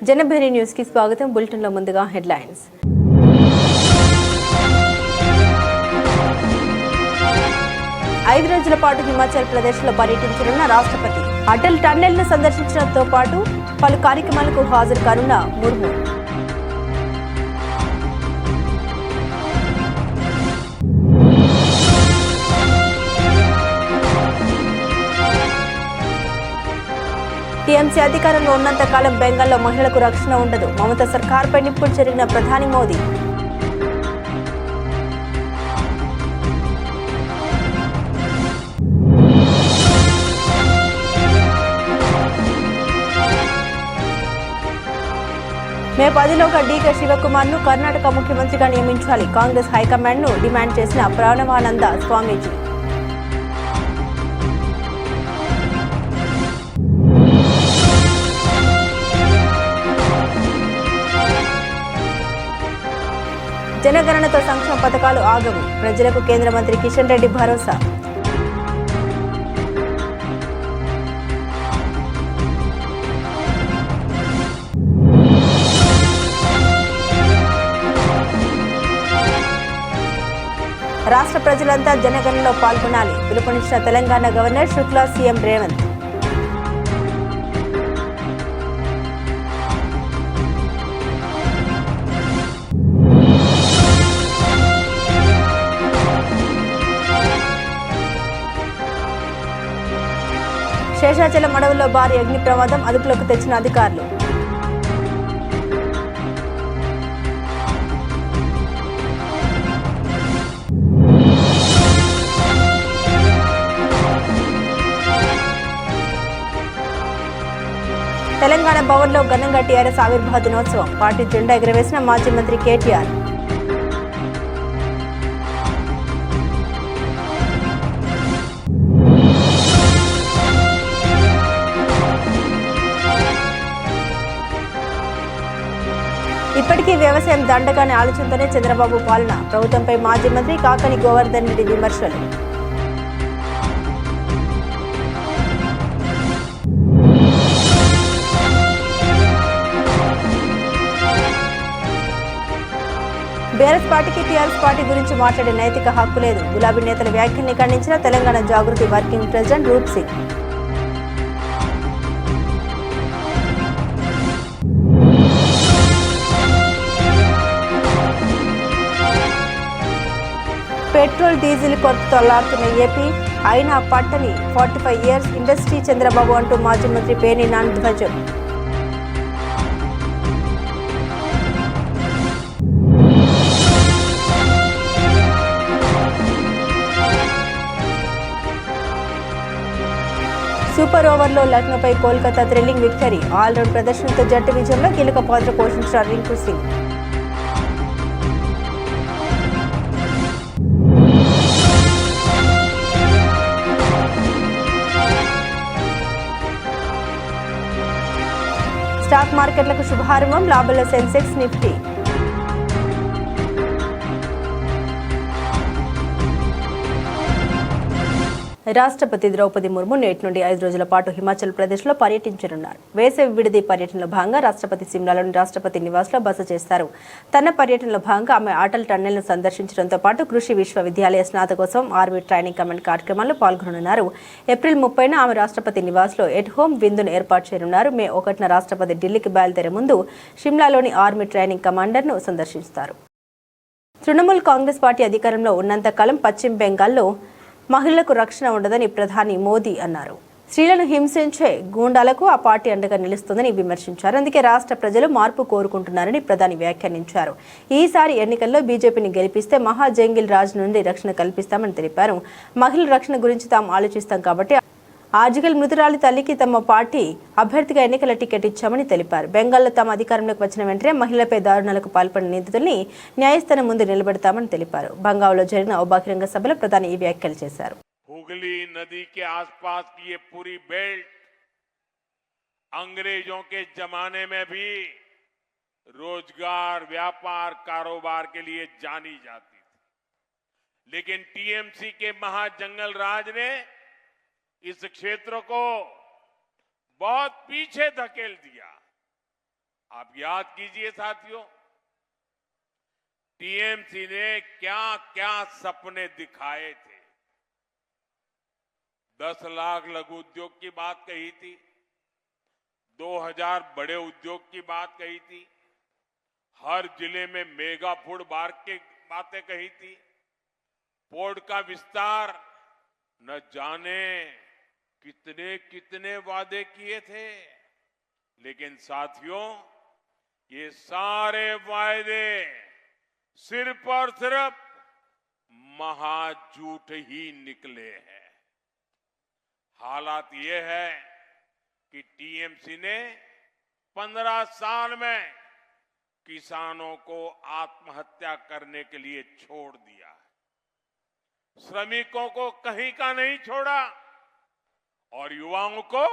जनभेरी news की स्वागतम। Bulletin లో ముందుగా హెడ్లైన్స్। ఐదు రోజుల పాటు హిమాచల్ ప్రదేశ్లో పర్యటించనున్న రాష్ట్రపతి అటల్ టన్నెల్ను సందర్శించడంతో పాటు పలు కార్యక్రమాలకు హాజరు కానున్న ముర్ము। టీఎంసీ అధికారంలో ఉన్నంత కాలం బెంగాల్లో మహిళలకు రక్షణ ఉండదు। మమతా సర్కార్పై నిప్పుడు జరిగిన ప్రధాని మోదీ। మే 10లోగా డీకే శివకుమార్ను కర్ణాటక ముఖ్యమంత్రిగా నియమించాలి। కాంగ్రెస్ హైకమాండ్ను డిమాండ్ చేసిన ప్రణవానంద స్వామీజీ। జనగణనతో సంక్షేమ పథకాలు ఆగవు, ప్రజలకు కేంద్ర మంత్రి కిషన్ రెడ్డి భరోసా। రాష్ట్ర ప్రజలంతా జనగణనలో పాల్గొనాలి, పిలుపునిచ్చిన తెలంగాణ గవర్నర్ శుక్లా సీఎం రేవంత్। శేషాచలం అడవుల్లో భారీ అగ్ని ప్రమాదం, అదుపులోకి తెచ్చిన అధికారులు। తెలంగాణ భవన్లో ఘనంగా టీఆర్ఎస్ ఆవిర్భావ దినోత్సవం, పార్టీ జెండా ఎగురవేసిన మాజీ మంత్రి కేటీఆర్। ఇప్పటికీ వ్యవసాయం దండగానే ఆలోచనతోనే చంద్రబాబు పాలన, ప్రభుత్వంపై మాజీ మంత్రి కాకని గోవర్ధన్ రెడ్డి విమర్శలు। బీఆర్ఎస్ పార్టీకి టీఆర్ఎస్ పార్టీ గురించి మాట్లాడే నైతిక హక్కు లేదు, గులాబీ నేతల వ్యాఖ్యల్ని ఖండించిన తెలంగాణ జాగృతి వర్కింగ్ ప్రెసిడెంట్ రూప్ సింగ్। పెట్రోల్ డీజిల్ కొరతతో అల్లాడుతున్న ఏపీ, అయినా పట్టని 45 ఇయర్స్ ఇండస్ట్రీ చంద్రబాబు అంటూ మాజీ మంత్రి పేర్ని నాని ధ్వజం। సూపర్ ఓవర్లో లక్నోపై కోల్కతా థ్రిల్లింగ్ విక్టరీ, ఆల్రౌండ్ ప్రదర్శనతో జట్టు విజయంలో కీలక పాత్ర పోషించిన రింకు సింగ్। స్టాక్ మార్కెట్లకు శుభారంభం, లాభాల సెన్సెక్స్ నిఫ్టీ। రాష్ట్రపతి ద్రౌపది ముర్ము నేటి నుండి 5 రోజుల పాటు హిమాచల్ ప్రదేశ్లో పర్యటించనున్నారు। వేసవి విడిది పర్యటనలో భాగంగా రాష్ట్రపతి సిమ్లాలోని రాష్ట్రపతి నివాస్లో బస చేస్తారు। తన పర్యటనలో భాగంగా ఆమె అటల్ టన్నెల్ను సందర్శించడంతో పాటు కృషి విశ్వవిద్యాలయ స్నాతకోత్సవం ఆర్మీ ట్రైనింగ్ కమాండ్ కార్యక్రమాల్లో పాల్గొననున్నారు। ఏప్రిల్ 30న ఆమె రాష్ట్రపతి నివాస్లో ఎట్ హోమ్ విందును ఏర్పాటు చేయనున్నారు। మే 1న రాష్ట్రపతి ఢిల్లీకి బయలుదేరే ముందు షిమ్లాలోని ఆర్మీ ట్రైనింగ్ కమాండర్ను సందర్శిస్తారు। తృణమూల్ కాంగ్రెస్ పార్టీ అధికారంలో ఉన్నంత కాలం పశ్చిమ బెంగాల్లో మహిళలకు రక్షణ ఉండదని ప్రధాని మోదీ అన్నారు। స్త్రీలను హింసించే గూండాలకు ఆ పార్టీ అండగా నిలుస్తుందని విమర్శించారు। అందుకే రాష్ట్ర ప్రజలు మార్పు కోరుకుంటున్నారని ప్రధాని వ్యాఖ్యానించారు। ఈసారి ఎన్నికల్లో బీజేపీని గెలిపిస్తే మహా జంగిల్ రాజ్ నుండి రక్షణ కల్పిస్తామని తెలిపారు। మహిళల రక్షణ గురించి తాము ఆలోచిస్తాం కాబట్టి ఆర్జికల్ మృతురాలి తల్లికి తమ పార్టీ అభ్యర్థిగా ఎన్నికల టికెట్ ఇచ్చామని తెలిపారు। బెంగాల్లో తమ అధికారంలోకి వచ్చిన వెంటనే మహిళలపై దారుణాలకు పాల్పడిన నిందితుల్ని న్యాయస్థానం ముందు నిలబెడతామని తెలిపారు। బంగాల్లో జరిగిన ఓ బహిరంగ సభలో ప్రధాని ఈ వ్యాఖ్యలు చేశారు। हुगली नदी के आसपास की ये पूरी बेल्ट अंग्रेजों के जमाने में भी रोजगार, व्यापार, कारोबार के लिए जानी जाती थी, लेकिन टीएमसी के महाजंगल राज ने इस क्षेत्र को बहुत पीछे धकेल दिया। आप याद कीजिए साथियों, टीएमसी ने क्या क्या सपने दिखाए थे। 10 लाख लघु उद्योग की बात कही थी, 2000 बड़े उद्योग की बात कही थी, हर जिले में मेगा फूड पार्क की बातें कही थी, पोर्ट का विस्तार, न जाने कितने कितने वादे किए थे। लेकिन साथियों, ये सारे वायदे सिर्फ और सिर्फ महाझूठ ही निकले हैं। हालात ये है कि टीएमसी ने 15 साल में किसानों को आत्महत्या करने के लिए छोड़ दिया, श्रमिकों को कहीं का नहीं छोड़ा और युवाओं को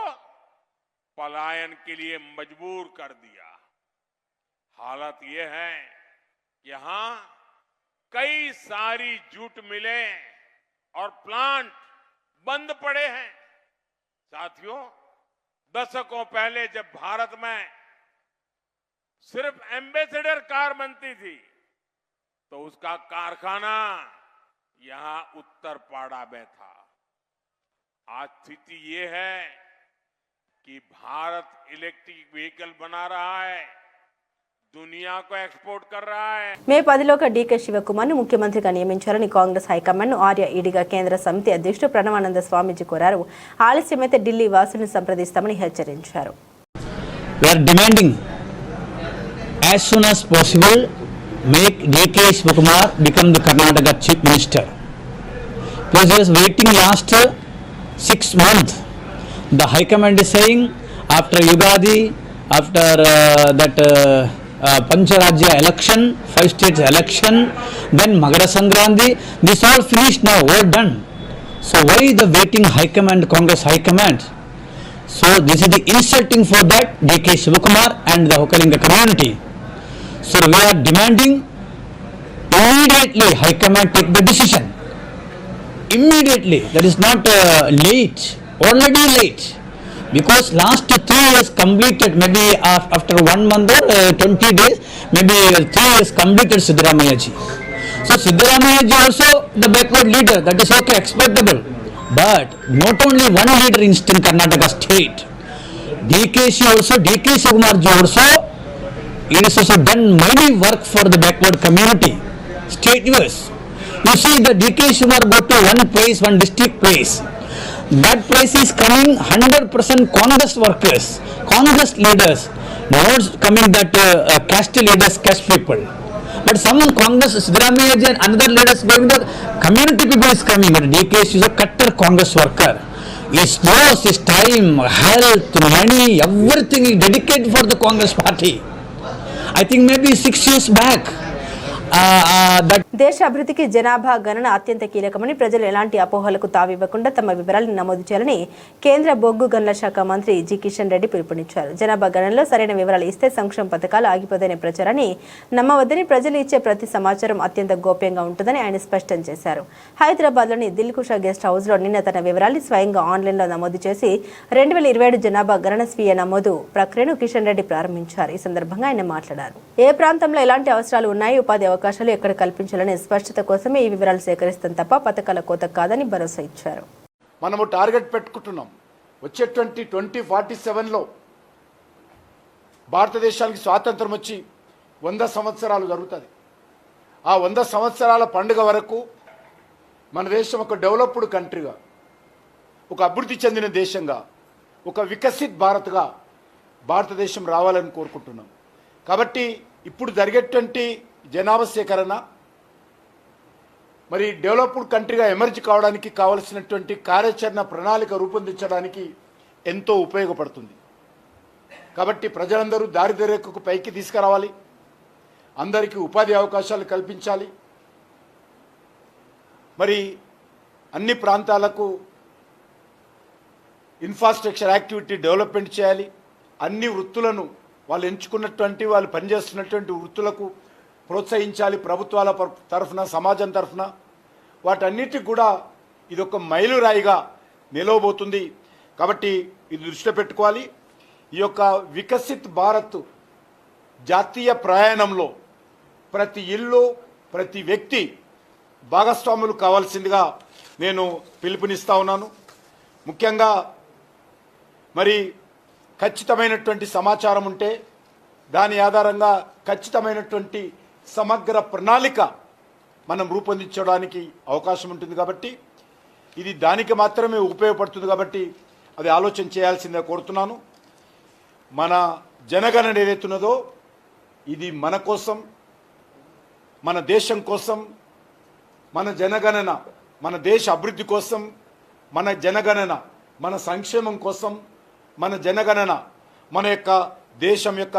पलायन के लिए मजबूर कर दिया। हालत यह है कि यहां कई सारी जूट मिलें और प्लांट बंद पड़े हैं। साथियों, दशकों पहले जब भारत में सिर्फ एम्बेसडर कार बनती थी तो उसका कारखाना यहां उत्तरपाड़ा में था। आज स्थिति ये है कि भारत इलेक्ट्रिक व्हीकल बना रहा है, दुनिया को एक्सपोर्ट कर रहा है। మే 10లోగా డీకే శివకుమార్ను ముఖ్యమంత్రిగా నియమించాలని కాంగ్రెస్ హైకమాండ్ను ఆర్య ఈడీగా కేంద్ర సమితి అధ్యక్షుడు ప్రణవానంద స్వామీజీ కోరారు. ఆలస్యమైతే ఢిల్లీ వాసులను సంప్రదిస్తామని హెచ్చరించారు. We are demanding as soon as possible make DK Shivakumar become the Karnataka Chief Minister. Because he was waiting last 6 months. The High Command is saying after Yugadi, after that Pancharajya election, 5 states election, then Magara Sankranti, this all finished now, all done. So why the waiting High Command, Congress High Command? So this is the insulting for that DK Shivakumar and the Hokalinga community. So we are demanding immediately High Command take the decision. Immediately, that is not late, already late. Because last 3 years completed, maybe after 1 month or 20 days, maybe 3 years completed Siddaramaiah ji. So Siddaramaiah ji also the backward leader, that is okay, expectable. But not only one leader in Karnataka state, DK Shivakumar ji also, it is also done mighty work for the backward community, state-wise. You see the DK Shivakumar go to one place, one district place. That place is coming 100% Congress workers, Congress leaders, not coming that caste leaders, caste people. But some Congress, Siddaramaiah ji and another leaders going, the community people is coming. But DK is a cutter Congress worker. His loss, his time, health, money, everything is dedicated for the Congress party. I think maybe 6 years back. దేశ అభివృద్ధికి జనాభా గణన అత్యంత కీలకమని ప్రజలు ఎలాంటి అపోహలకు తావివ్వకుండా తమ వివరాలను నమోదు చేయాలని కేంద్ర బొగ్గు గనుల శాఖ మంత్రి జి కిషన్ రెడ్డి పిలుపునిచ్చారు. జనాభా గణనలో సరైన వివరాలు ఇస్తే సంక్షేమ పథకాలు ఆగిపోదనే ప్రచారాన్ని నమ్మవద్దని, ప్రజలు ఇచ్చే ప్రతి సమాచారం అత్యంత గోప్యంగా ఉంటుందని ఆయన స్పష్టం చేశారు. హైదరాబాద్లోని దిల్కుషా గెస్ట్ హౌస్లో నిన్న తన వివరాలు స్వయంగా ఆన్లైన్లో నమోదు చేసి 2027 జనాభా గణన స్వీయ నమోదు ప్రక్రియను కిషన్ రెడ్డి ప్రారంభించారు. ఈ సందర్భంగా ఆయన మాట్లాడారు. ఏ ప్రాంతంలో ఎలాంటి అవసరాలు ఉన్నాయి, ఉపాధి అవకాశాలు ఎక్కడ కల్పించాలనే స్పష్టత కోసమే ఈ వివరాలు సేకరిస్తాం తప్ప పథకాల కోత కాదని భరోసా ఇచ్చారు. మనము టార్గెట్ పెట్టుకుంటున్నాం, వచ్చే 2047లో భారతదేశానికి స్వాతంత్రం వచ్చి 100 సంవత్సరాలు జరుగుతుంది. ఆ 100 సంవత్సరాల పండుగ వరకు మన దేశం ఒక డెవలప్డ్ కంట్రీగా, ఒక అభివృద్ధి చెందిన దేశంగా, ఒక వికసిత్ భారత్గా భారతదేశం రావాలని కోరుకుంటున్నాం. కాబట్టి ఇప్పుడు జరిగేటువంటి జనాభా సేకరణ మరి డెవలప్డ్ కంట్రీగా ఎమర్జ్ కావడానికి కావలసినటువంటి కార్యాచరణ ప్రణాళిక రూపొందించడానికి ఎంతో ఉపయోగపడుతుంది. కాబట్టి ప్రజలందరూ దారిద్ర్యరేఖకు పైకి తీసుకురావాలి, అందరికీ ఉపాధి అవకాశాలు కల్పించాలి, మరి అన్ని ప్రాంతాలకు ఇన్ఫ్రాస్ట్రక్చర్ యాక్టివిటీ డెవలప్మెంట్ చేయాలి, అన్ని వృత్తులను వాళ్ళు ఎంచుకున్నటువంటి వాళ్ళు పనిచేస్తున్నటువంటి వృత్తులకు ప్రోత్సహించాలి. ప్రభుత్వాల తరఫున, సమాజం తరఫున వాటన్నిటికి కూడా ఇది ఒక మైలురాయిగా నిలవబోతుంది. కాబట్టి ఇది దృష్టిలో పెట్టుకోవాలి. ఈ యొక్క వికసిత్ భారత్ జాతీయ ప్రయాణంలో ప్రతి ఇల్లు ప్రతి వ్యక్తి భాగస్వాములు కావాల్సిందిగా నేను పిలుపునిస్తా ఉన్నాను. ముఖ్యంగా మరి ఖచ్చితమైనటువంటి సమాచారం ఉంటే దాని ఆధారంగా ఖచ్చితమైనటువంటి సమగ్ర ప్రణాళిక మనం రూపొందించడానికి అవకాశం ఉంటుంది. కాబట్టి ఇది దానికి మాత్రమే ఉపయోగపడుతుంది. కాబట్టి అది ఆలోచన చేయాల్సిందే కోరుతున్నాను. మన జనగణన ఏదైతున్నదో ఇది మన కోసం, మన దేశం కోసం, మన జనగణన మన దేశ అభివృద్ధి కోసం, మన జనగణన మన సంక్షేమం కోసం, మన జనగణన మన యొక్క దేశం యొక్క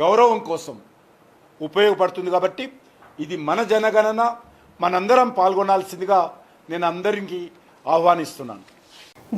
గౌరవం కోసం ఉపయోగపడుతుంది. కాబట్టి ఇది మన జనగణన, మనందరం పాల్గొనాల్సిందిగా నేను అందరికీ ఆహ్వానిస్తున్నాను.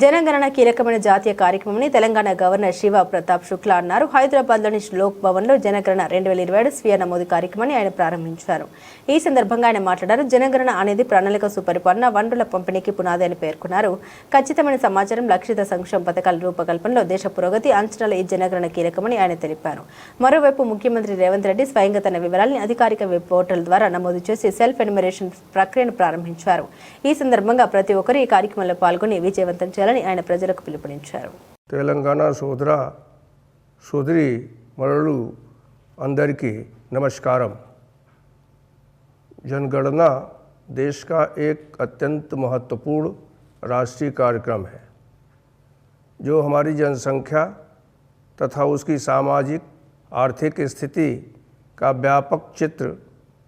జనగణన కీలకమైన జాతీయ కార్యక్రమని తెలంగాణ గవర్నర్ శివ ప్రతాప్ శుక్లా అన్నారు. హైదరాబాద్లోని లోక్ భవన్లో జనగణన 2027 స్వీయ నమోదు కార్యక్రమాన్ని ఆయన ప్రారంభించారు. ఈ సందర్భంగా ఆయన మాట్లాడారు. జనగణన అనేది ప్రణాళిక సుపరిపాలన, వనరుల పంపిణీకి పునాది అని పేర్కొన్నారు. ఖచ్చితమైన సమాచారం, లక్షిత సంక్షేమ పథకాల రూపకల్పనలో దేశ పురోగతి అంచనాల ఈ జనగణన కీలకమని ఆయన తెలిపారు. మరోవైపు ముఖ్యమంత్రి రేవంత్ రెడ్డి స్వయంగా తన వివరాలను అధికారిక వెబ్ పోర్టల్ ద్వారా నమోదు చేసి సెల్ఫ్ ఎన్యుమరేషన్ ప్రక్రియను ప్రారంభించారు. ఈ సందర్భంగా ప్రతి ఒక్కరూ ఈ కార్యక్రమంలో పాల్గొని విజయవంతం చేయాలని ఆయన ప్రజలకు పిలుపునిచ్చారు. తెలంగాణ సోదరి మరలు అందరికీ नमस्कारम। जनगणना देश का एक अत्यंत महत्वपूर्ण राष्ट्रीय कार्यक्रम है जो हमारी जनसंख्या तथा उसकी सामाजिक आर्थिक स्थिति का व्यापक चित्र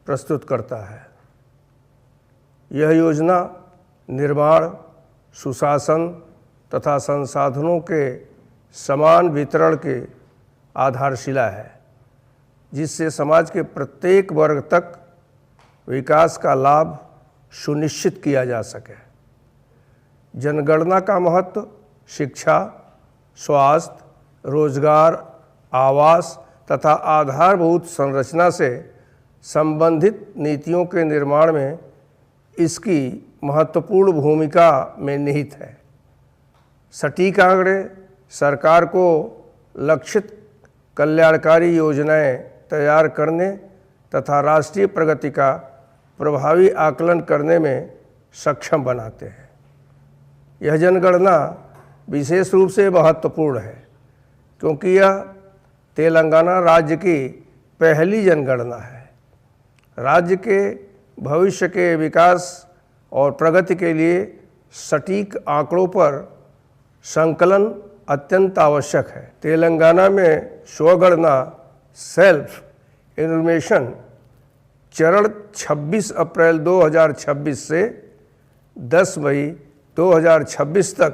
प्रस्तुत करता है। यह योजना निर्माण, सुशासन तथा संसाधनों के समान वितरण के आधारशिला है, जिससे समाज के प्रत्येक वर्ग तक विकास का लाभ सुनिश्चित किया जा सके। जनगणना का महत्व शिक्षा, स्वास्थ्य, रोजगार, आवास तथा आधारभूत संरचना से संबंधित नीतियों के निर्माण में इसकी महत्वपूर्ण भूमिका में निहित है। सटीक आंकड़े सरकार को लक्षित कल्याणकारी योजनाएं तैयार करने तथा राष्ट्रीय प्रगति का प्रभावी आकलन करने में सक्षम बनाते हैं। यह जनगणना विशेष रूप से महत्वपूर्ण है क्योंकि यह तेलंगाना राज्य की पहली जनगणना है। राज्य के भविष्य के विकास और प्रगति के लिए सटीक आंकड़ों पर संकलन अत्यंत आवश्यक है। तेलंगाना में स्वगणना सेल्फ इन्फॉर्मेशन चरण 26 अप्रैल 2026 से 10 मई 2026 तक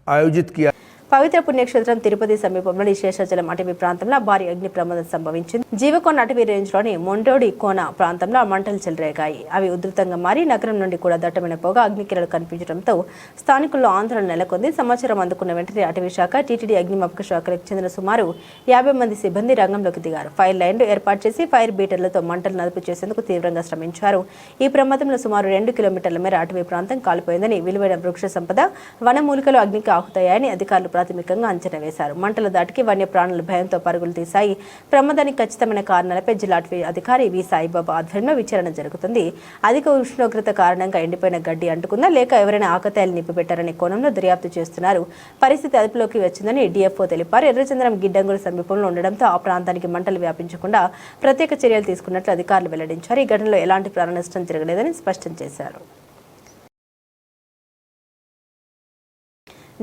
आयोजित किया। పవిత్ర పుణ్యక్షేత్రం తిరుపతి సమీపంలోని శేషాచలం అటవీ ప్రాంతంలో భారీ అగ్ని ప్రమాదం సంభవించింది. జీవకోన అటవీ రేంజ్లోని మొండోడి కోన ప్రాంతంలో మంటలు చెలరేగాయి. అవి ఉధృతంగా మారి నగరం నుండి కూడా దట్టమైన పొగ, అగ్నికిరణాలు కనిపించడంతో స్థానికుల్లో ఆందోళన నెలకొంది. సమాచారం అందుకున్న వెంటనే అటవీ శాఖ, టీటీడీ అగ్నిమాపక శాఖలకు చెందిన సుమారు 50 మంది సిబ్బంది రంగంలోకి దిగారు. ఫైర్ లైన్లు ఏర్పాటు చేసి ఫైర్ బీటర్లతో మంటలు అదుపు చేసేందుకు తీవ్రంగా శ్రమించారు. ఈ ప్రమాదంలో సుమారు 2 కిలోమీటర్ల మేర అటవీ ప్రాంతం కాలిపోయిందని, విలువైన వృక్ష సంపద, వనమూలికలు అగ్నికి ఆహుతయ్యాయని అధికారులు ప్రాథమికంగా అంచనా వేశారు. మంటల దాటికి వన్యప్రాణుల భయంతో పరుగులు తీశాయి. ప్రమాదానికి ఖచ్చితమైన కారణాలపై జిల్లా అటవీ అధికారి వి సాయిబాబా ఆధ్వర్యంలో విచారణ జరుగుతుంది. అధిక ఉష్ణోగ్రత కారణంగా ఎండిపోయిన గడ్డి అంటుకుందా లేక ఎవరైనా ఆకతాయిలు నింపిపెట్టారనే కోణంలో దర్యాప్తు చేస్తున్నారు. పరిస్థితి అదుపులోకి వచ్చిందని డిఎఫ్ఓ తెలిపారు. ఎర్రచంద్రం గిడ్డంగుల సమీపంలో ఉండడంతో ఆ ప్రాంతానికి మంటలు వ్యాపించకుండా ప్రత్యేక చర్యలు తీసుకున్నట్లు అధికారులు వెల్లడించారు. ఈ ఘటనలో ఎలాంటి ప్రాణ నష్టం జరగలేదని స్పష్టం చేశారు.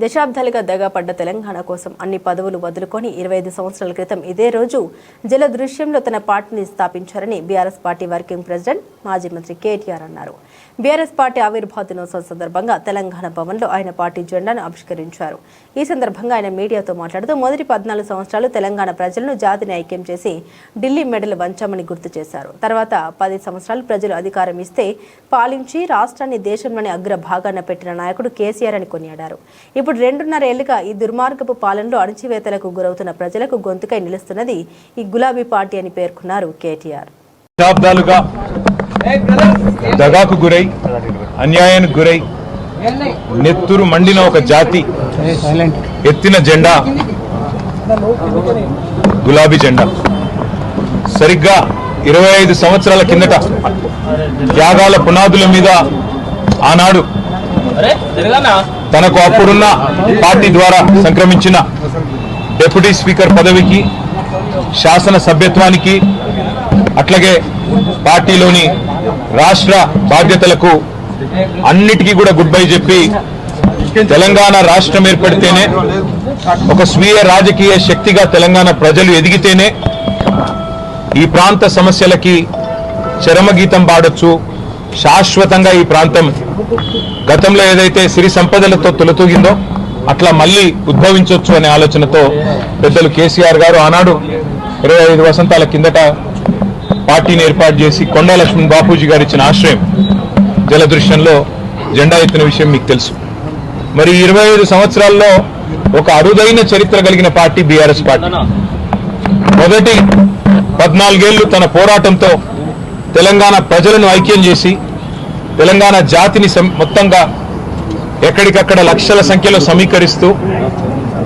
దశాబ్దాలుగా దగాపడ్డ తెలంగాణ కోసం అన్ని పదవులు వదులుకొని 25 సంవత్సరాల క్రితం ఇదే రోజు జల దృశ్యంలో తన పార్టీని స్థాపించారని బీఆర్ఎస్ పార్టీ వర్కింగ్ ప్రెసిడెంట్ మాజీ మంత్రి కేటీఆర్ అన్నారు. బీఆర్ఎస్ పార్టీ ఆవిర్భావ దినోత్సవం సందర్భంగా తెలంగాణ భవన్లో ఆయన పార్టీ జెండాను ఆవిష్కరించారు. ఈ సందర్భంగా ఆయన మీడియాతో మాట్లాడుతూ మొదటి 14 సంవత్సరాలు తెలంగాణ ప్రజలను జాతిని ఐక్యం చేసి ఢిల్లీ మెడలు వంచామని గుర్తు చేశారు. తర్వాత 10 సంవత్సరాలు ప్రజలు అధికారం ఇస్తే పాలించి రాష్ట్రాన్ని దేశంలోని అగ్ర భాగాన పెట్టిన నాయకుడు కేసీఆర్ అని కొనియాడారు. ఇప్పుడు 2.5 ఏళ్లుగా ఈ దుర్మార్గపు పాలనలో అణచివేతలకు గురవుతున్న ప్రజలకు గొంతుకై నిలుస్తున్నది ఈ గులాబీ పార్టీ అని పేర్కొన్నారు కేటీఆర్. దశాబ్దాలుగా దగాకు గురై, అన్యాయానికి గురై నెత్తురు మండిన ఒక జాతి ఎత్తిన జెండా గులాబీ జెండా. సరిగ్గా 25 సంవత్సరాల కిందట త్యాగాల పునాదుల మీద ఆనాడు తనకు అప్పుడున్న పార్టీ ద్వారా సంక్రమించిన డిప్యూటీ స్పీకర్ పదవికి, శాసన సభ్యత్వానికి, అట్లాగే పార్టీలోని రాష్ట్ర బాధ్యతలకు అన్నిటికీ కూడా గుడ్ బై చెప్పి తెలంగాణ రాష్ట్రం ఏర్పడితేనే ఒక స్వీయ రాజకీయ శక్తిగా తెలంగాణ ప్రజలు ఎదిగితేనే ఈ ప్రాంత సమస్యలకి చరమగీతం పాడొచ్చు, శాశ్వతంగా ఈ ప్రాంతం గతంలో ఏదైతే సిరి సంపదలతో తొలతూగిందో అట్లా మళ్ళీ ఉద్భవించవచ్చు అనే ఆలోచనతో పెద్దలు కేసీఆర్ గారు ఆనాడు 25 వసంతాల కిందట పార్టీని ఏర్పాటు చేసి కొండా లక్ష్మణ్ బాపూజీ గారు ఇచ్చిన ఆశ్రయం జలదృశ్యంలో జెండా ఎత్తిన విషయం మీకు తెలుసు. మరి 25 సంవత్సరాల్లో ఒక అరుదైన చరిత్ర కలిగిన పార్టీ బీఆర్ఎస్ పార్టీ. మొదటి 14 ఏళ్లు తన పోరాటంతో తెలంగాణ ప్రజలను ఐక్యం చేసి తెలంగాణ జాతిని మొత్తంగా ఎక్కడికక్కడ లక్షల సంఖ్యలో సమీకరిస్తూ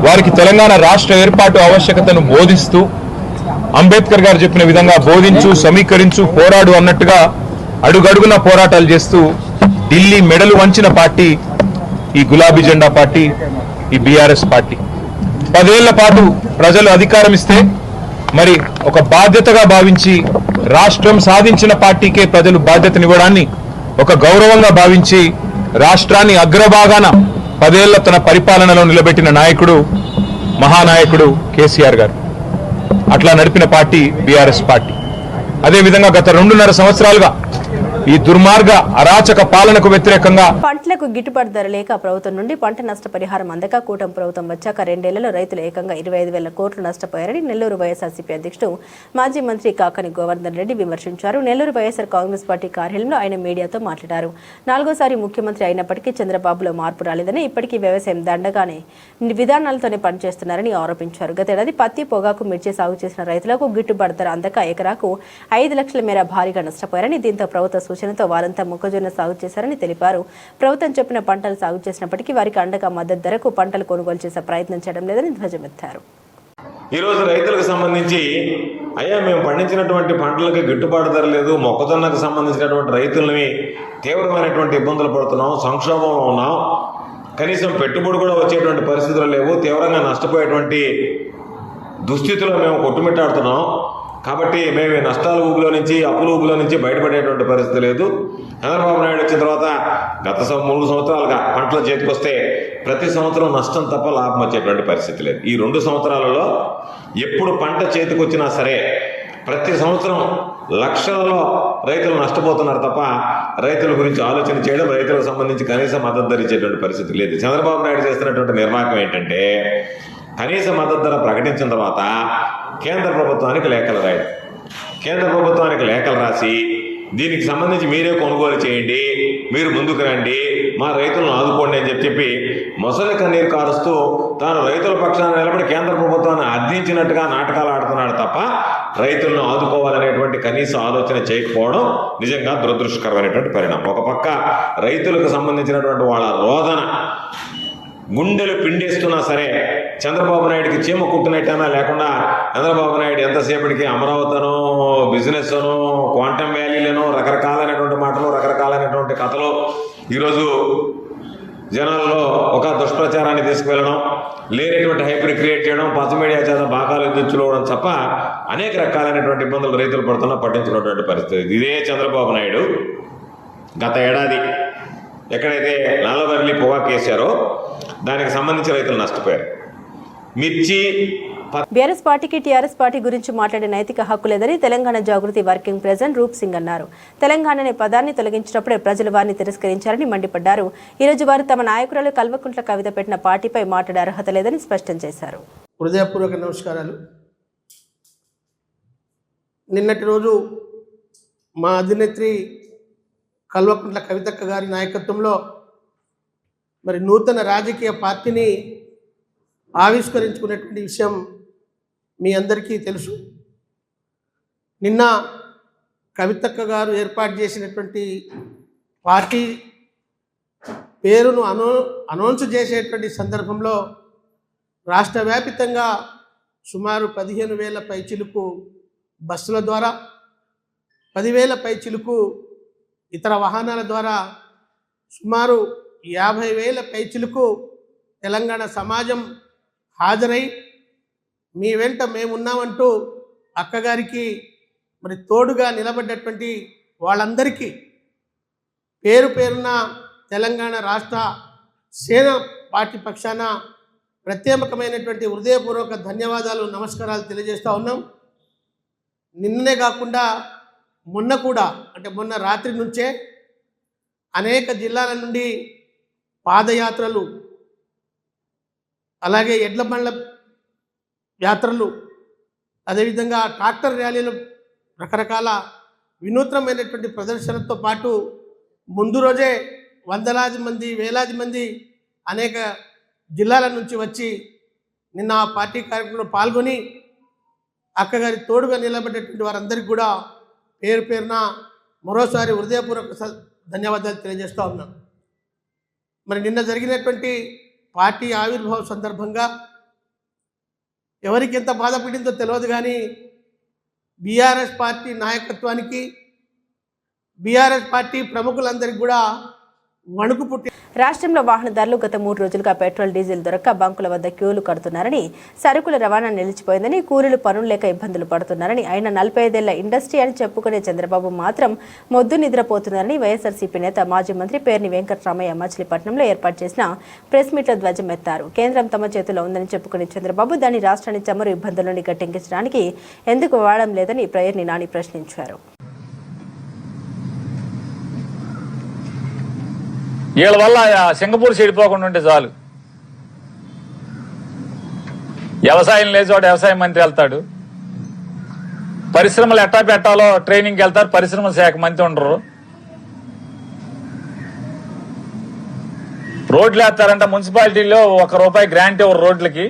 వారికి తెలంగాణ రాష్ట్ర ఏర్పాటు ఆవశ్యకతను బోధిస్తూ అంబేద్కర్ గారు చెప్పిన విధంగా బోధించు, సమీకరించు, పోరాడు అన్నట్టుగా అడుగడుగున పోరాటాలు చేస్తూ ఢిల్లీ మెడలు వంచిన పార్టీ ఈ గులాబీ జెండా పార్టీ, ఈ బీఆర్ఎస్ పార్టీ. 10 ఏళ్ల పాటు ప్రజలు అధికారం ఇస్తే మరి ఒక బాధ్యతగా భావించి రాష్ట్రం సాధించిన పార్టీకే ప్రజలు బాధ్యతనివ్వడాన్ని ఒక గౌరవంగా భావించి రాష్ట్రాన్ని అగ్రభాగాన 10 ఏళ్ల తన పరిపాలనలో నిలబెట్టిన నాయకుడు మహానాయకుడు కేసీఆర్ గారు. అట్లా నడిపిన పార్టీ బీఆర్ఎస్ పార్టీ. అదేవిధంగా గత 2.5 సంవత్సరాలుగా ఈ దుర్మార్గ అరాచక పాలనకు వ్యతిరేకంగా పంటలకు గిట్టుబాటు ధర లేక ప్రభుత్వం నుండి పంట నష్టపరిహారం అందక కూటమి ప్రభుత్వం వచ్చాక 2 ఏళ్లలో రైతులు ఏకంగా 25,000 కోట్లు నష్టపోయారని నెల్లూరు వైఎస్ఆర్సీపీ అధ్యక్షుడు మాజీ మంత్రి కాకాని గోవర్ధన్ రెడ్డి విమర్శించారు. నెల్లూరు వైఎస్ఆర్ కాంగ్రెస్ పార్టీ కార్యాలయంలో ఆయన మీడియాతో మాట్లాడారు. 4వ ముఖ్యమంత్రి అయినప్పటికీ చంద్రబాబులో మార్పు రాలేదని, ఇప్పటికీ వ్యవసాయం దండగానే విధానాలతోనే పనిచేస్తున్నారని ఆరోపించారు. గతేడాది పత్తి, పొగాకు, మిర్చి సాగు చేసిన రైతులకు గిట్టుబాటు ధర అందక ఎకరాకు 5 లక్షల మేర భారీగా నష్టపోయారని, దీంతో ప్రభుత్వ సూచనతో వారంతా మొక్కజొన్న సాగు చేశారని తెలిపారు. ప్రభుత్వం చెప్పిన పంటలు సాగు చేసినప్పటికీ వారికి అండగా మద్దతు ధరకు పంటలు కొనుగోలు చేసే ప్రయత్నం చేయడం లేదని ధ్వజమెత్తారు. ఈరోజు రైతులకు సంబంధించి అయ్యా మేము పండించినటువంటి పంటలకు గిట్టుబాటు ధర లేదు, మొక్కజొన్నకు సంబంధించినటువంటి రైతులని తీవ్రమైనటువంటి ఇబ్బందులు పడుతున్నాం, సంక్షోభంలో ఉన్నాం, కనీసం పెట్టుబడి కూడా వచ్చేటువంటి పరిస్థితులు లేవు, తీవ్రంగా నష్టపోయేటువంటి దుస్థితిలో మేము కొట్టుమిట్టాడుతున్నాం. కాబట్టి మేము నష్టాల ఊబిలో నుంచి, అప్పుల ఊబిలో నుంచి బయటపడేటువంటి పరిస్థితి లేదు. చంద్రబాబు నాయుడు వచ్చిన తర్వాత గత 3 సంవత్సరాలుగా పంటల చేతికొస్తే ప్రతి సంవత్సరం నష్టం తప్ప లాభం వచ్చేటువంటి పరిస్థితి లేదు. ఈ 2 సంవత్సరాలలో ఎప్పుడు పంట చేతికొచ్చినా సరే ప్రతి సంవత్సరం లక్షలలో రైతులు నష్టపోతున్నారు తప్ప రైతుల గురించి ఆలోచన చేయడం, రైతులకు సంబంధించి కనీస మద్దతు ధర ఇచ్చేటువంటి పరిస్థితి లేదు. చంద్రబాబు నాయుడు చేస్తున్నటువంటి నిర్వాహకం ఏంటంటే కనీస మద్దతు ధర ప్రకటించిన తర్వాత కేంద్ర ప్రభుత్వానికి లేఖలు రాయడం, కేంద్ర ప్రభుత్వానికి లేఖలు రాసి దీనికి సంబంధించి మీరే కొనుగోలు చేయండి, మీరు ముందుకు రండి, మా రైతులను ఆదుకోండి అని చెప్పి మొసలి కన్నీరు కారుస్తూ తాను రైతుల పక్షాన నిలబడి కేంద్ర ప్రభుత్వాన్ని అర్థించినట్టుగా నాటకాలు ఆడుతున్నాడు తప్ప రైతులను ఆదుకోవాలనేటువంటి కనీస ఆలోచన చేయకపోవడం నిజంగా దురదృష్టకరమైనటువంటి పరిణామం. ఒక పక్క రైతులకు సంబంధించినటువంటి వాళ్ళ రోదన గుండెలు పిండేస్తున్నా సరే చంద్రబాబు నాయుడికి చీమ కుట్టినట్టైనా లేకుండా చంద్రబాబు నాయుడు ఎంతసేపటికి అమరావతినో, బిజినెస్ అనో, క్వాంటమ్ వ్యాలీలను రకరకాలైనటువంటి మాటలు, రకరకాలైనటువంటి కథలు ఈరోజు జనాల్లో ఒక దుష్ప్రచారాన్ని తీసుకువెళ్ళడం, లేనటువంటి హైప్ క్రియేట్ చేయడం, పచ్చ మీడియా చేత భాగాలు ఎదుర్చుకోవడం తప్ప అనేక రకాలైనటువంటి ఇబ్బందులు రైతులు పడుతున్నా పట్టించుకున్నటువంటి పరిస్థితి. ఇదే చంద్రబాబు నాయుడు గత ఏడాది ఎక్కడైతే నల్లబర్లి పొగాకు వేశారో దానికి సంబంధించి రైతులు నష్టపోయారు. మిర్చి బీఆర్ఎస్ పార్టీకి టీఆర్ఎస్ పార్టీ గురించి మాట్లాడే నైతిక హక్కు లేదని తెలంగాణ జాగృతి వర్కింగ్ ప్రెసిడెంట్ రూప్ సింగ్ అన్నారు. తెలంగాణ అనే పదాన్ని తొలగించినప్పుడే ప్రజలు వారిని తిరస్కరించారని మండిపడ్డారు. ఈ రోజు వారు తమ నాయకురాలు కల్వకుంట్ల కవిత పెట్టిన పార్టీపై మాట్లాడే అర్హత లేదని స్పష్టం చేశారు. హృదయపూర్వక నమస్కారాలు. నిన్నటి రోజు మా అధినేత్రి కల్వకుంట్ల కవితక్క గారి నాయకత్వంలో మరి నూతన రాజకీయ పార్టీని ఆవిష్కరించుకునేటువంటి విషయం మీ అందరికీ తెలుసు. నిన్న కవితక్క గారు ఏర్పాటు చేసినటువంటి పార్టీ పేరును అనౌన్స్ చేసేటువంటి సందర్భంలో రాష్ట్ర వ్యాప్తంగా సుమారు 15,000 పైచిలుకు బస్సుల ద్వారా 10,000 పైచిలుకు ఇతర వాహనాల ద్వారా సుమారు 50,000 పైచిలుకు తెలంగాణ సమాజం హాజరై మీ వెంట మేమున్నామంటూ అక్కగారికి మరి తోడుగా నిలబడ్డటువంటి వాళ్ళందరికీ పేరు పేరున తెలంగాణ రాష్ట్ర సేన పార్టీ పక్షాన ప్రత్యేకమైనటువంటి హృదయపూర్వక ధన్యవాదాలు, నమస్కారాలు తెలియజేస్తూ ఉన్నాం. నిన్ననే కాకుండా మొన్న కూడా, అంటే మొన్న రాత్రి నుంచే అనేక జిల్లాల నుండి పాదయాత్రలు, అలాగే ఎడ్ల బండ్ల యాత్రలు, అదేవిధంగా ట్రాక్టర్ ర్యాలీలు, రకరకాల వినూత్నమైనటువంటి ప్రదర్శనతో పాటు ముందు రోజే వందలాది మంది, వేలాది మంది అనేక జిల్లాల నుంచి వచ్చి నిన్న ఆ పార్టీ కార్యక్రమంలో పాల్గొని అక్కగారి తోడుగా నిలబడ్డటువంటి వారందరికీ కూడా పేరు పేరున మరోసారి హృదయపూర్వక ధన్యవాదాలు తెలియజేస్తూ ఉన్నాం. మరి నిన్న జరిగినటువంటి పార్టీ ఆవిర్భావ సందర్భంగా ఎవరికి ఎంత బాధపడిందో తెలియదు, కానీ బీఆర్ఎస్ పార్టీ నాయకత్వానికి, బీఆర్ఎస్ పార్టీ ప్రముఖులందరికీ కూడా వణుకు పుట్టి. రాష్ట్రంలో వాహనదారులు గత 3 రోజులుగా పెట్రోల్, డీజిల్ దొరక్క బంకుల వద్ద క్యూలు కడుతున్నారని, సరుకుల రవాణా నిలిచిపోయిందని, కూలీలు పనులు లేక ఇబ్బందులు పడుతున్నారని, ఆయన 45 ఏళ్ల ఇండస్ట్రీ అని చెప్పుకునే చంద్రబాబు మాత్రం మొద్దు నిద్రపోతున్నారని వైఎస్ఆర్సీపీ నేత మాజీ మంత్రి పేర్ని వెంకటరామయ్య మచిలీపట్నంలో ఏర్పాటు చేసిన ప్రెస్ మీట్లో ధ్వజమెత్తారు. కేంద్రం తమ చేతిలో ఉందని చెప్పుకునే చంద్రబాబు దాన్ని రాష్ట్రాన్ని చమురు ఇబ్బందుల నుండి గట్టెక్కించడానికి ఎందుకు వాడడం లేదని పేర్ని నాని ప్రశ్నించారు. వీళ్ళ వల్ల సింగపూర్ చెడిపోకుండా ఉంటే చాలు. వ్యవసాయం లేదు చోట వ్యవసాయ మంత్రి వెళ్తాడు, పరిశ్రమలు ఎట్టా పెట్టాలో ట్రైనింగ్కి వెళ్తారు, పరిశ్రమల శాఖ మంత్రి ఉండరు. రోడ్లు వేస్తారంట, మున్సిపాలిటీలో ₹1 గ్రాంట్ ఇవ్వరు రోడ్లకి.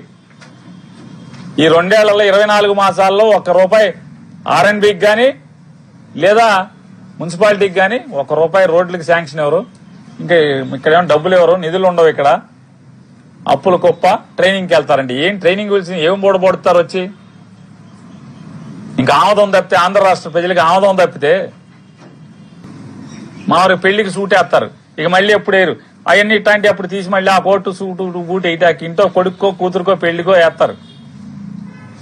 ఈ 2 ఏళ్లలో 24 మాసాల్లో ₹1 R&Bకి కానీ లేదా మున్సిపాలిటీకి కానీ ₹1 రోడ్లకి శాంక్షన్ ఎవరు. ఇంకా ఇక్కడ ఏమో డబ్బులు ఎవరు, నిధులు ఉండవు. ఇక్కడ అప్పుల కుప్ప. ట్రైనింగ్కి వెళ్తారండి. ఏం ట్రైనింగ్ గురించి ఏం బోడబోడుతారు వచ్చి? ఇంకా ఆమోదం తప్పితే, ఆంధ్ర రాష్ట్ర ప్రజలకి ఆమోదం తప్పితే మామూలు పెళ్లికి సూట్ వేస్తారు, ఇక మళ్ళీ ఎప్పుడు వేయరు. అవన్నీ ఇట్లాంటి అప్పుడు తీసి మళ్ళీ ఆ కోర్టు సూటు బూట్ వేయటానికి ఇంట్లో కొడుక్కో కూతురుకో పెళ్లికో వేస్తారు.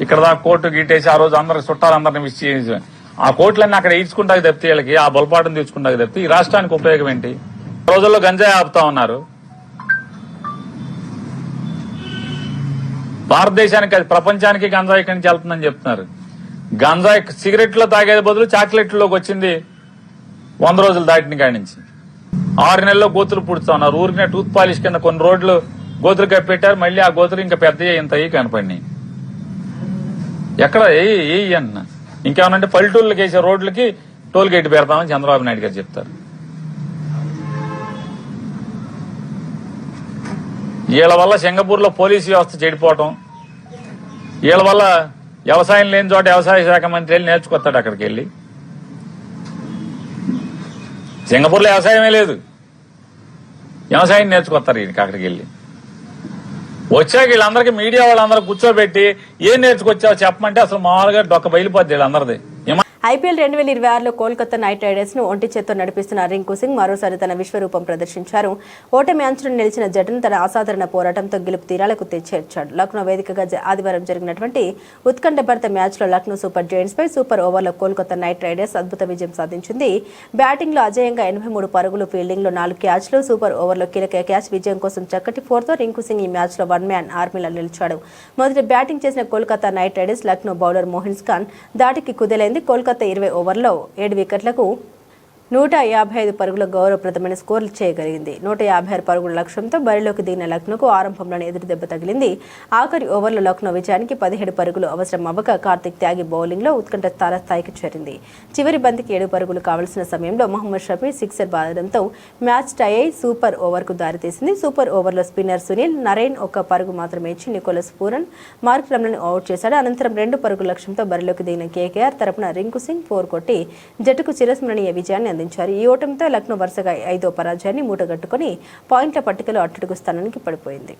ఇక్కడ దాకా కోర్టు గీటేసి ఆ రోజు అందరికి చుట్టాలందరినీ మిస్ చేసి ఆ కోర్టులన్నీ అక్కడ ఇచ్చుకుంటాకి తప్పితే, వీళ్ళకి ఆ బొలపాటును తెచ్చుకుంటాకి తప్పితే ఈ రాష్ట్రానికి ఉపయోగం ఏంటి? రోజుల్లో గంజాయి ఆపుతా ఉన్నారు. భారతదేశానికి అది ప్రపంచానికి గంజాయి ఇక్కడి నుంచి వెళ్తుందని చెప్తున్నారు. గంజాయి సిగరెట్లో తాగేది బదులు చాక్లెట్లోకి వచ్చింది 100 రోజులు దాటిన కాడి నుంచి. 6 నెలల్లో గోతులు పుడుతా ఉన్నారు. ఊరికినే టూత్ పాలిష్ కింద కొన్ని రోడ్లు గోతులు కప్పెట్టారు, మళ్ళీ ఆ గోతులు ఇంకా పెద్ద ఇంత కనపడినాయి. ఎక్కడ ఏ అన్న ఇంకేమనంటే పల్లెటూళ్ళకి వేసే రోడ్లకి టోల్ గేట్ పెడతామని చంద్రబాబు నాయుడు గారు చెప్తారు. వీళ్ళ వల్ల సింగపూర్లో పోలీసు వ్యవస్థ చెడిపోవటం, వీళ్ళ వల్ల వ్యవసాయం లేని చోట వ్యవసాయ శాఖ మంత్రి వెళ్ళి నేర్చుకొస్తాడు. అక్కడికి వెళ్ళి సింగపూర్లో వ్యవసాయమే లేదు, వ్యవసాయం నేర్చుకొస్తారు ఈయనకి. అక్కడికి వెళ్ళి వచ్చాక వీళ్ళందరికీ మీడియా వాళ్ళందరూ కూర్చోబెట్టి ఏం నేర్చుకొచ్చావో చెప్పమంటే అసలు మామూలుగా డొక్క బయలుపోద్ది వీళ్ళందరిది. ఐపీఎల్ 2026లో కోల్కతా నైట్ రైడర్స్ ను ఒంటి చేత్తో నడిపిస్తున్న రింకు సింగ్ మరోసారి తన విశ్వరూపం ప్రదర్శించారు. ఓటమి అంచున నిలిచిన జట్టును తన అసాధారణ పోరాటంతో గెలుపు తీరాలకు చేర్చాడు. లక్నో వేదికగా ఆదివారం జరిగినటువంటి ఉత్కంఠభరిత మ్యాచ్లో లక్నో సూపర్ జైంట్స్ పై సూపర్ ఓవర్లో కోల్కతా నైట్ రైడర్స్ అద్భుత విజయం సాధించింది. బ్యాటింగ్లో అజేయంగా 83 పరుగులు, ఫీల్డింగ్లో 4 క్యాచ్లు, సూపర్ ఓవర్లో కీలక క్యాచ్ విజయం కోసం చక్కటి 4తో రింకు సింగ్ ఈ మ్యాచ్లో 1 మ్యాన్ ఆర్మీలో నిలిచాడు. మొదటి బ్యాటింగ్ చేసిన Kolkata knight riders Lucknow bowler Mohin Khan దాటికి కుదేలైంది. కోల్కతా 20 ఓవర్లలో 7 వికెట్లకు 155 పరుగుల గౌరవప్రదమైన స్కోర్లు చేయగలిగింది. 156 పరుగుల లక్ష్యంతో బరిలోకి దిగిన లక్నోకు ఆరంభంలోనే ఎదురు దెబ్బ తగిలింది. ఆఖరి ఓవర్లో లక్నో విజయానికి 17 పరుగులు అవసరం అవ్వక కార్తిక్ త్యాగి బౌలింగ్లో ఉత్కంఠ తారస్థాయికి చేరింది. చివరి బంతికి 7 పరుగులు కావాల్సిన సమయంలో మహమ్మద్ షమీ సిక్సర్ బాదడంతో మ్యాచ్ టై అయి సూపర్ ఓవర్కు దారితీసింది. సూపర్ ఓవర్లో స్పిన్నర్ సునీల్ నరైన్ 1 పరుగు మాత్రమే ఇచ్చి నికోలస్ పూరన్ మార్క్ రమ్లను అవుట్ చేశాడు. అనంతరం 2 పరుగుల లక్ష్యంతో బరిలోకి దిగిన కేకేఆర్ తరపున రింకు సింగ్ 4 కొట్టి జట్టుకు చిరస్మరణీయ విజయాన్ని అందించారు. ఈ ఓటమితో లక్నో వరుసగా 5వ పరాజయాన్ని మూటగట్టుకుని పాయింట్ల పట్టికలో అట్టడుగు స్థానానికి పడిపోయింది.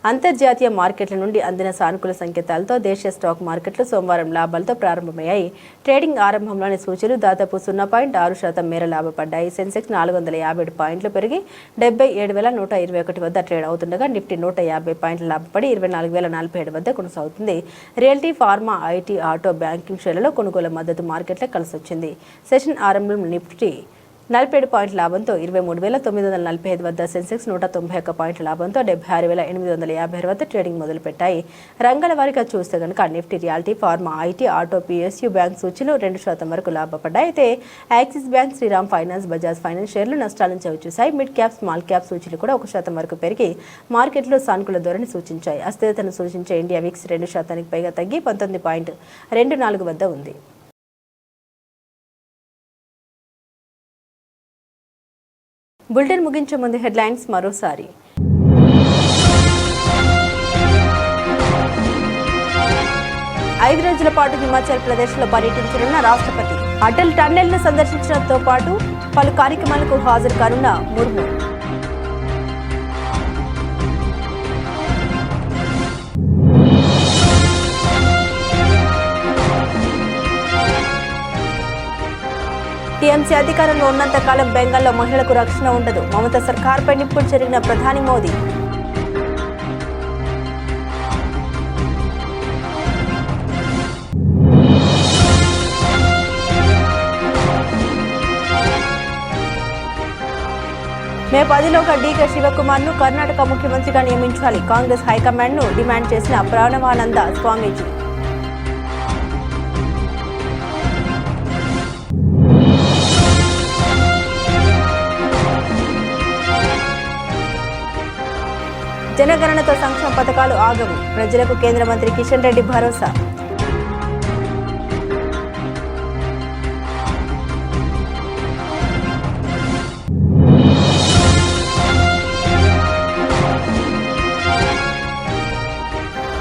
అంతర్జాతీయ మార్కెట్ల నుండి అందిన సానుకూల సంకేతాలతో దేశీయ స్టాక్ మార్కెట్లు సోమవారం లాభాలతో ప్రారంభమయ్యాయి. ట్రేడింగ్ ఆరంభంలోని సూచీలు దాదాపు 0.6% మేర లాభపడ్డాయి. సెన్సెక్స్ 457 పాయింట్లు పెరిగి 77,121 వద్ద ట్రేడ్ అవుతుండగా నిఫ్టీ 150 పాయింట్లు లాభపడి 24,047 వద్ద కొనసాగుతుంది. Realty, pharma, IT, auto, banking షేర్లలో కొనుగోలు మద్దతు మార్కెట్లకు కలిసొచ్చింది. సెషన్ ఆరంభంలో నిఫ్టీ 47 పాయింట్ల లాభంతో 23,945 వద్ద, సెన్సెక్స్ 191 పాయింట్ల లాభంతో 76,856 వద్ద ట్రేడింగ్ మొదలుపెట్టాయి. రంగాల వారీగా చూస్తే కనుక Nifty, reality, pharma, IT, auto, PSU bank సూచీలు 2% వరకు లాభపడ్డాయి. అయితే Axis Bank, Shriram finance, Bajaj finance షేర్లు నష్టాలను చవిచూశాయి. మిడ్ క్యాప్, స్మాల్ క్యాప్ సూచీలు కూడా 1% వరకు పెరిగి మార్కెట్లో సానుకూల ధోరణి సూచించాయి. అస్థిరతను సూచించే ఇండియా విక్స్ 2% పైగా తగ్గి 19.24 వద్ద ఉంది. బులెటిన్ ముగించే ముందు హెడ్లైన్స్ మరోసారి. ఐదు రోజుల పాటు హిమాచల్ ప్రదేశ్లో పర్యటించనున్న రాష్ట్రపతి. అటల్ టన్నెల్ను సందర్శించడంతో పాటు పలు కార్యక్రమాలకు హాజరు కానున్న ముర్ము. టీఎంసీ అధికారంలో ఉన్నంత కాలం బెంగాల్లో మహిళలకు రక్షణ ఉండదు. మమతా సర్కార్పై నిప్పుడు జరిగిన ప్రధాని మోదీ. మే 10లోగా డీకే శివకుమార్ను కర్ణాటక ముఖ్యమంత్రిగా నియమించాలి. కాంగ్రెస్ హైకమాండ్ను డిమాండ్ చేసిన ప్రణవానంద స్వామీజీ. జనగణనతో సంక్షేమ పథకాలు ఆగవు. ప్రజలకు కేంద్ర మంత్రి కిషన్ రెడ్డి భరోసా.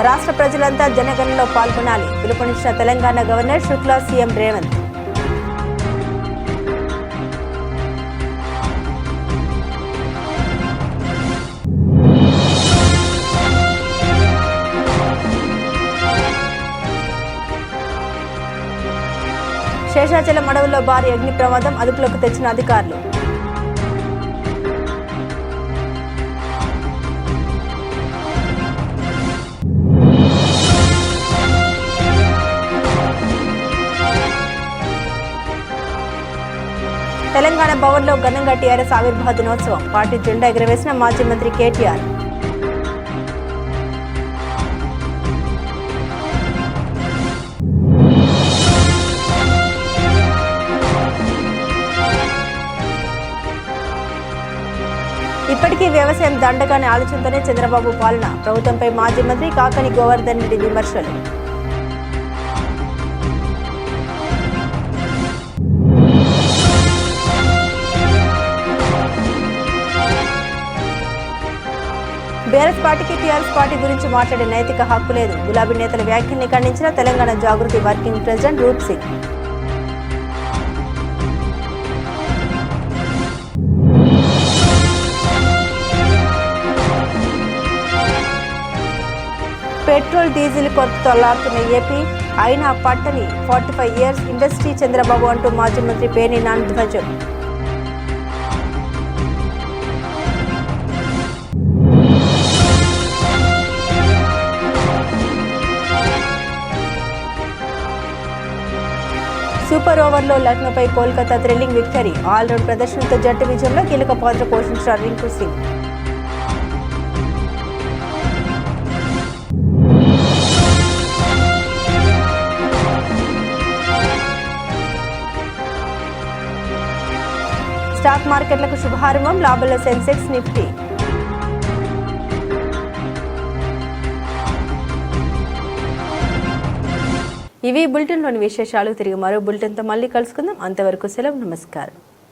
రాష్ట్ర ప్రజలంతా జనగణనలో పాల్గొనాలి. పిలుపునిచ్చిన తెలంగాణ గవర్నర్ శుక్లా, సీఎం రేవంత్. శేషాచలం అడవుల్లో భారీ అగ్ని ప్రమాదం, అదుపులోకి తెచ్చిన అధికారులు. తెలంగాణ భవన్లో ఘనంగా టీఆర్ఎస్ ఆవిర్భావ దినోత్సవం. పార్టీ జెండా ఎగురవేసిన మాజీ మంత్రి కేటీఆర్. ఇప్పటికీ వ్యవసాయం దండగానే ఆలోచనతోనే చంద్రబాబు పాలన. ప్రభుత్వంపై మాజీ మంత్రి కాకని గోవర్ధన్ రెడ్డి విమర్శలు. బీఆర్ఎస్ పార్టీకి టీఆర్ఎస్ పార్టీ గురించి మాట్లాడే నైతిక హక్కు లేదు. గులాబీ నేతల వ్యాఖ్యల్ని ఖండించిన తెలంగాణ జాగృతి వర్కింగ్ ప్రెసిడెంట్ రూప్ సింగ్. పెట్రోల్, డీజిల్ కొరతతో అల్లాడుతున్న ఏపీ. అయినా పట్టని 45 ఇయర్స్ ఇండస్ట్రీ చంద్రబాబు అంటూ మాజీ మంత్రి పేర్ని నాని ధ్వజం. సూపర్ ఓవర్లో లక్నోపై కోల్కతా థ్రిల్లింగ్ విక్టరీ. ఆల్రౌండ్ ప్రదర్శనతో జట్టు విజయంలో కీలక పాత్ర పోషించిన రింకు సింగ్. స్టాక్ మార్కెట్లకు శుభారంభం. లాభాల్లో సెన్సెక్స్, నిఫ్టీ. ఇవి బులెటిన్లోని విశేషాలు. తిరిగి మరో బులెటిన్తో మళ్ళీ కలుసుకుందాం. అంతవరకు సెలవు. నమస్కారం.